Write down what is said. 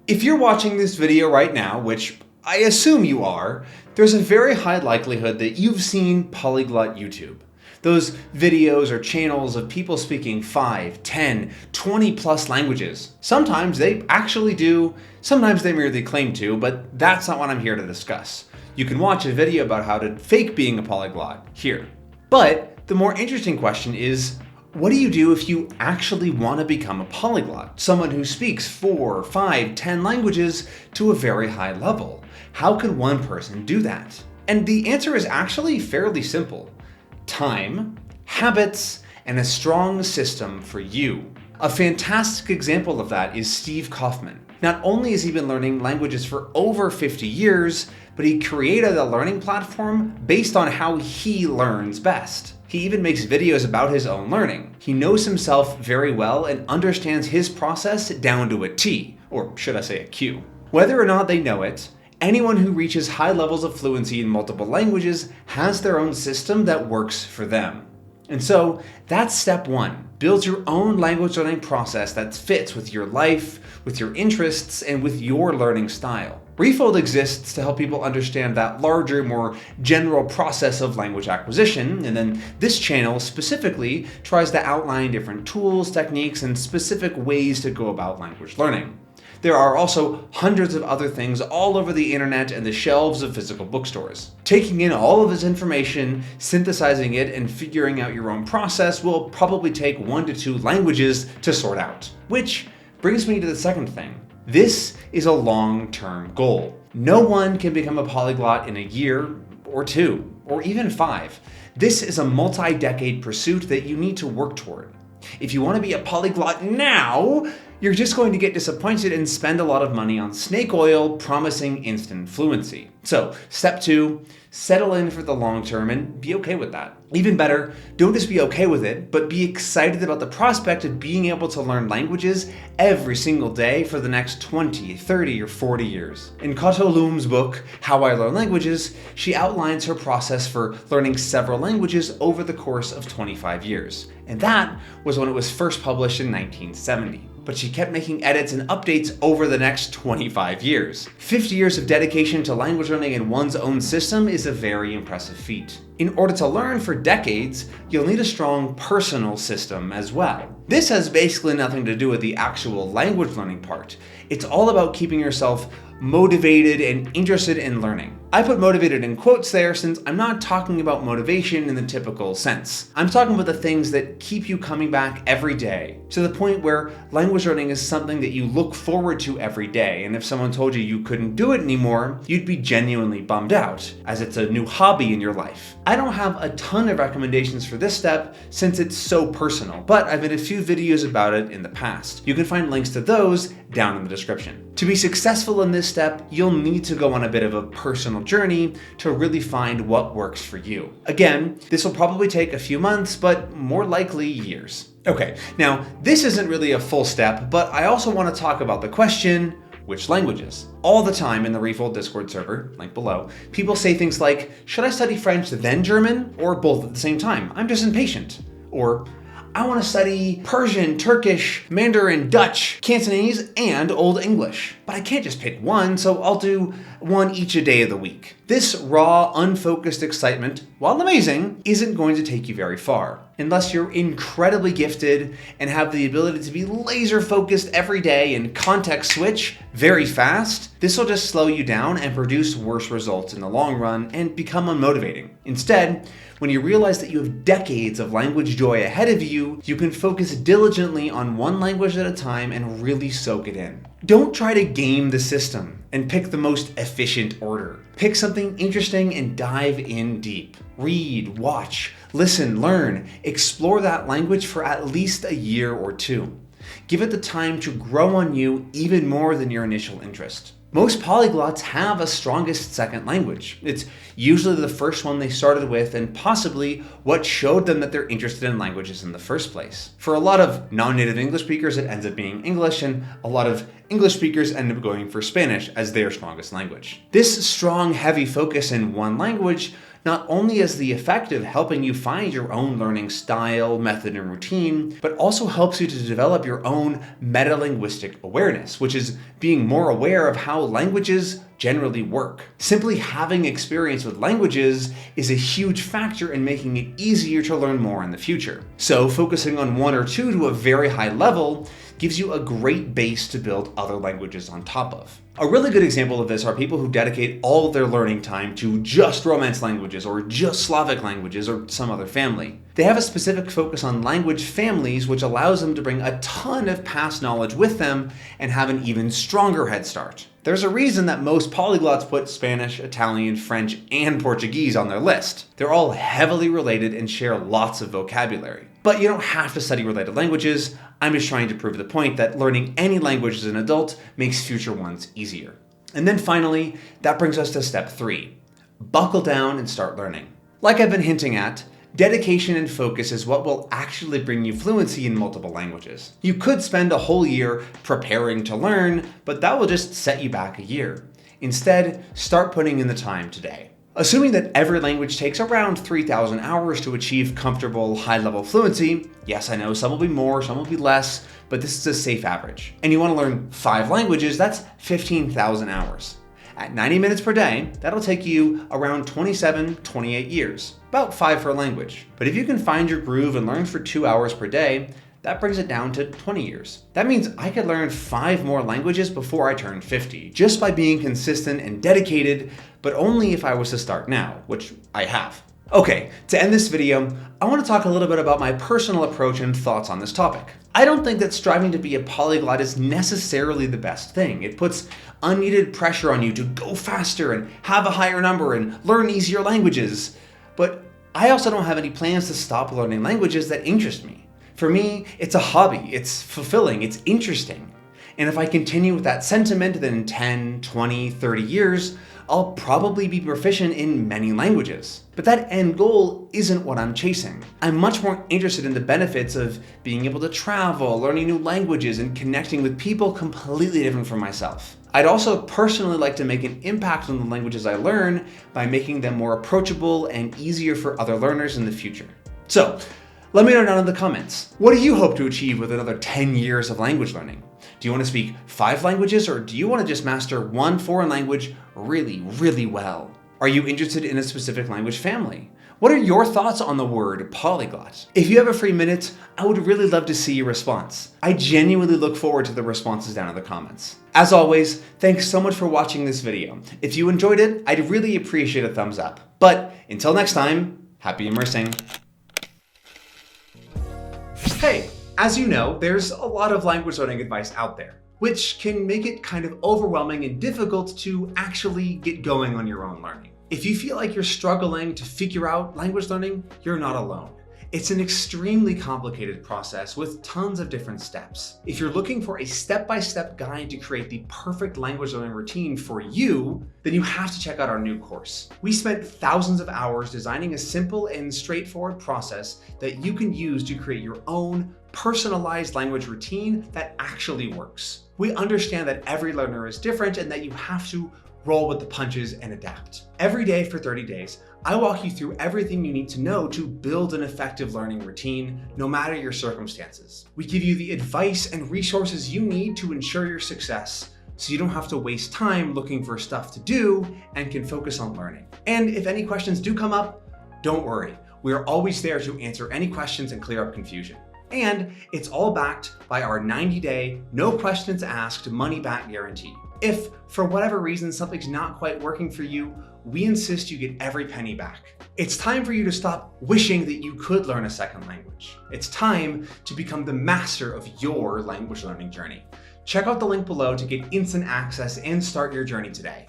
If you're watching this video right now, which I assume you are, there's a very high likelihood that you've seen polyglot YouTube. Those videos or channels of people speaking 5, 10, 20 plus languages. Sometimes they actually do, sometimes they merely claim to, but that's not what I'm here to discuss. You can watch a video about how to fake being a polyglot here. But the more interesting question is, what do you do if you actually want to become a polyglot? Someone who speaks 4, 5, 10 languages to a very high level. How can one person do that? And the answer is actually fairly simple. Time, habits, and a strong system for you. A fantastic example of that is Steve Kaufman. Not only has he been learning languages for over 50 years, but he created a learning platform based on how he learns best. He even makes videos about his own learning. He knows himself very well and understands his process down to a T, or should I say a Q. Whether or not they know it, anyone who reaches high levels of fluency in multiple languages has their own system that works for them. And so that's step one. Build your own language learning process that fits with your life, with your interests, and with your learning style. Refold exists to help people understand that larger, more general process of language acquisition, and then this channel specifically tries to outline different tools, techniques, and specific ways to go about language learning. There are also hundreds of other things all over the internet and the shelves of physical bookstores. Taking in all of this information, synthesizing it, and figuring out your own process will probably take 1 to 2 languages to sort out. Which brings me to the second thing. This is a long-term goal. No one can become a polyglot in a year, or 2, or even 5. This is a multi-decade pursuit that you need to work toward. If you want to be a polyglot now, you're just going to get disappointed and spend a lot of money on snake oil promising instant fluency. So, step 2, settle in for the long term and be okay with that. Even better, don't just be okay with it, but be excited about the prospect of being able to learn languages every single day for the next 20, 30, or 40 years. In Kato Loom's book, How I Learn Languages, she outlines her process for learning several languages over the course of 25 years. And that was when it was first published in 1970. But she kept making edits and updates over the next 25 years. 50 years of dedication to language learning in one's own system is a very impressive feat. In order to learn for decades, you'll need a strong personal system as well. This has basically nothing to do with the actual language learning part. It's all about keeping yourself motivated and interested in learning. I put motivated in quotes there since I'm not talking about motivation in the typical sense. I'm talking about the things that keep you coming back every day, to the point where language learning is something that you look forward to every day, and if someone told you you couldn't do it anymore, you'd be genuinely bummed out, as it's a new hobby in your life. I don't have a ton of recommendations for this step since it's so personal, but I've made a few videos about it in the past. You can find links to those down in the description. To be successful in this step, you'll need to go on a bit of a personal journey to really find what works for you. Again, this will probably take a few months, but more likely years. Okay, now this isn't really a full step, but I also want to talk about the question, which languages? All the time in the Refold Discord server, link below, people say things like, should I study French then German, or both at the same time? I'm just impatient. Or, I want to study Persian, Turkish, Mandarin, Dutch, Cantonese, and Old English. But I can't just pick one, so I'll do one each a day of the week. This raw, unfocused excitement, while amazing, isn't going to take you very far. Unless you're incredibly gifted and have the ability to be laser focused every day and context switch very fast, this will just slow you down and produce worse results in the long run and become unmotivating. Instead, when you realize that you have decades of language joy ahead of you, you can focus diligently on one language at a time and really soak it in. Don't try to game the system and pick the most efficient order. Pick something interesting and dive in deep. Read, watch, listen, learn, explore that language for at least a year or 2. Give it the time to grow on you even more than your initial interest. Most polyglots have a strongest second language. It's usually the first one they started with and possibly what showed them that they're interested in languages in the first place. For a lot of non-native English speakers, it ends up being English, and a lot of English speakers end up going for Spanish as their strongest language. This strong, heavy focus in one language not only is the effective helping you find your own learning style, method, and routine, but also helps you to develop your own metalinguistic awareness, which is being more aware of how languages generally work. Simply having experience with languages is a huge factor in making it easier to learn more in the future. So focusing on one or two to a very high level gives you a great base to build other languages on top of. A really good example of this are people who dedicate all of their learning time to just Romance languages or just Slavic languages or some other family. They have a specific focus on language families, which allows them to bring a ton of past knowledge with them and have an even stronger head start. There's a reason that most polyglots put Spanish, Italian, French, and Portuguese on their list. They're all heavily related and share lots of vocabulary. But you don't have to study related languages. I'm just trying to prove the point that learning any language as an adult makes future ones easier. And then finally, that brings us to step 3. Buckle down and start learning. Like I've been hinting at, dedication and focus is what will actually bring you fluency in multiple languages. You could spend a whole year preparing to learn, but that will just set you back a year. Instead, start putting in the time today. Assuming that every language takes around 3,000 hours to achieve comfortable, high-level fluency, yes, I know some will be more, some will be less, but this is a safe average. And you want to learn 5 languages, that's 15,000 hours. At 90 minutes per day, that'll take you around 28 years, about 5 for a language. But if you can find your groove and learn for 2 hours per day, that brings it down to 20 years. That means I could learn 5 more languages before I turn 50, just by being consistent and dedicated, but only if I was to start now, which I have. Okay, to end this video, I want to talk a little bit about my personal approach and thoughts on this topic. I don't think that striving to be a polyglot is necessarily the best thing. It puts unneeded pressure on you to go faster and have a higher number and learn easier languages. But I also don't have any plans to stop learning languages that interest me. For me, it's a hobby, it's fulfilling, it's interesting. And if I continue with that sentiment, then in 10, 20, 30 years, I'll probably be proficient in many languages. But that end goal isn't what I'm chasing. I'm much more interested in the benefits of being able to travel, learning new languages, and connecting with people completely different from myself. I'd also personally like to make an impact on the languages I learn by making them more approachable and easier for other learners in the future. So, let me know down in the comments. What do you hope to achieve with another 10 years of language learning? Do you want to speak 5 languages, or do you want to just master one foreign language really, really well? Are you interested in a specific language family? What are your thoughts on the word polyglot? If you have a free minute, I would really love to see your response. I genuinely look forward to the responses down in the comments. As always, thanks so much for watching this video. If you enjoyed it, I'd really appreciate a thumbs up. But until next time, happy immersing. Hey, as you know, there's a lot of language learning advice out there, which can make it kind of overwhelming and difficult to actually get going on your own learning. If you feel like you're struggling to figure out language learning, you're not alone. It's an extremely complicated process with tons of different steps. If you're looking for a step-by-step guide to create the perfect language learning routine for you, then you have to check out our new course. We spent thousands of hours designing a simple and straightforward process that you can use to create your own personalized language routine that actually works. We understand that every learner is different and that you have to roll with the punches and adapt. Every day for 30 days, I walk you through everything you need to know to build an effective learning routine, no matter your circumstances. We give you the advice and resources you need to ensure your success, so you don't have to waste time looking for stuff to do and can focus on learning. And if any questions do come up, don't worry. We are always there to answer any questions and clear up confusion. And it's all backed by our 90-day, no questions asked, money-back guarantee. If, for whatever reason, something's not quite working for you, we insist you get every penny back. It's time for you to stop wishing that you could learn a second language. It's time to become the master of your language learning journey. Check out the link below to get instant access and start your journey today.